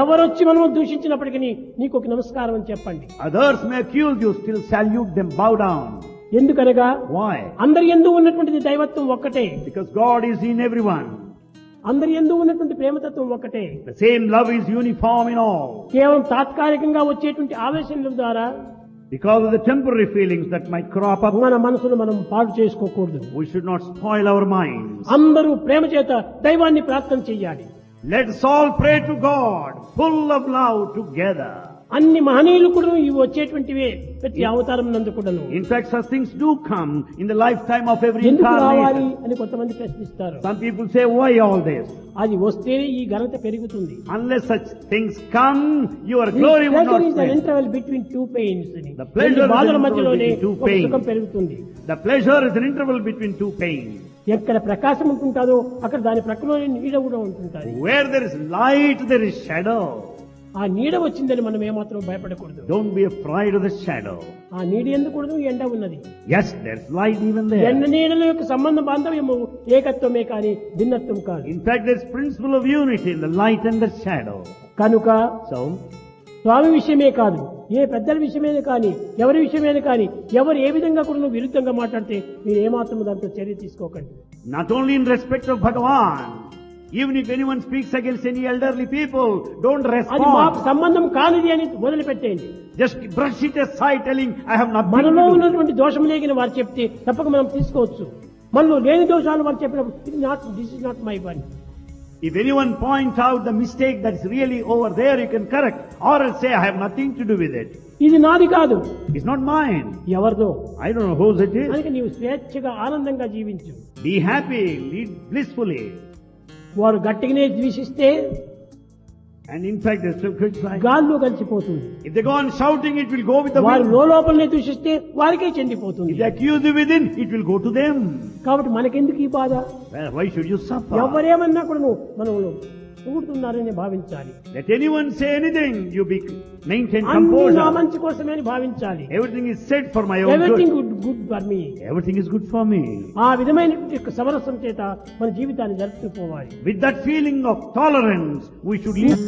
ఎవరొచ్చి మనం దూషించినప్పటికీ నీకు ఒక నమస్కారం అని చెప్పండి. Others may accuse you, still salute them, bow down. ఎందుకనగా Why? అందరి యందు ఉన్నటువంటిది దైవత్వం ఒక్కటే. Because God is in everyone. అందరి యందు ఉన్నటువంటి ప్రేమతత్వం ఒక్కటే. The same love is uniform in all. కేవలం తాత్కాలికంగా వచ్చేటువంటి ఆవేశముల ద్వారా Because of the temporary feelings that might crop up, మన మనసును మనం పాడు చేసుకోకూడదు. we should not spoil our minds. అందరూ ప్రేమ చేత దైవాన్ని ప్రార్థన చెయ్యాలి. Let us all pray to God, full of love together. అన్ని మహనీయులు కూడా ఇవి వచ్చేటువంటివే ప్రతి అవతారం నందు కూడాను. In fact, such things do come in the lifetime of every ఎందుకు రావాలి incarnation. అని కొంతమంది ప్రశ్నిస్తారు. Some people say, why all this? అది వస్తేనే ఈ ఘనత పెరుగుతుంది. Unless such things come, your glory would not spread. Interval between two pains. The pleasure is బాధల an మధ్యలోనే interval between two ఒక pains. సుఖం పెరుగుతుంది. The pleasure is an interval between two pains. ఎక్కడ ప్రకాశం ఉంటుందో అక్కడ దాని ప్రక్కలోనే నీడ కూడా ఉంటుంటుంది. Where there is light, there is shadow. ఆ నీడ వచ్చిందని మనం ఏమాత్రం భయపడకూడదు. Don't be afraid of the shadow. ఆ నీడ ఎందుకూడదు, ఎండ ఉన్నది. Yes, there's light even there. ఎండ నీడల యొక్క సంబంధ బాంధవ్యము ఏకత్వమే కానీ భిన్నత్వం కాదు. In fact, there's principle of unity in the light and the shadow. కనుక So, స్వామి విషయమే కాదు, ఏ పెద్దల విషయమే కానీ, ఎవరి విషయమే కానీ, ఎవరు ఏ విధంగా కూడా విరుద్ధంగా మాట్లాడితే మీరు ఏమాత్రం దాంతో చర్య తీసుకోకండి. not only in respect of Bhagavan, even if anyone speaks against any elderly people, don't అది మాకు respond. సంబంధం కానిది అని వదిలిపెట్టేయండి. Just brush it aside, telling, I have nothing మనలో to do. ఉన్నటువంటి దోషం లేని వారు చెప్తే తప్పక మనం తీసుకోవచ్చు. మనలో లేని దోషాలు వారు చెప్పినప్పుడు this is not my one. If anyone point out the mistake that's really over there, you can correct, or else say, I have nothing to do with it. ఇది నాది కాదు, It's not mine. ఎవరిదో. I don't know whose it is. అందుకే నీవు స్వేచ్ఛగా ఆనందంగా జీవించు. Be happy, lead blissfully. వారు గట్టిగానే ద్వేషిస్తే And in fact, there's still criticize. గాల్లో కలిసిపోతుంది. If they go on shouting, it will go with the వారు wind. లోపలనే దూషిస్తే వారికే చెందిపోతుంది. If they accuse you within, it will go to them. కాబట్టి మనకెందుకు ఈ బాధ? Well, why should you suffer? ఎవరేమన్నా కూడా మనం ఊడుతున్నారని భావించాలి. Let anyone say anything, you maintain అన్ని నా composure. మంచి కోసమే అని భావించాలి. Everything is said for my own everything good. Good for me. Everything is good for me. ఆ విధమైనటువంటి సమరసం చేత మన జీవితాన్ని జరుపుకుపోవాలి. With that feeling of tolerance, we should live.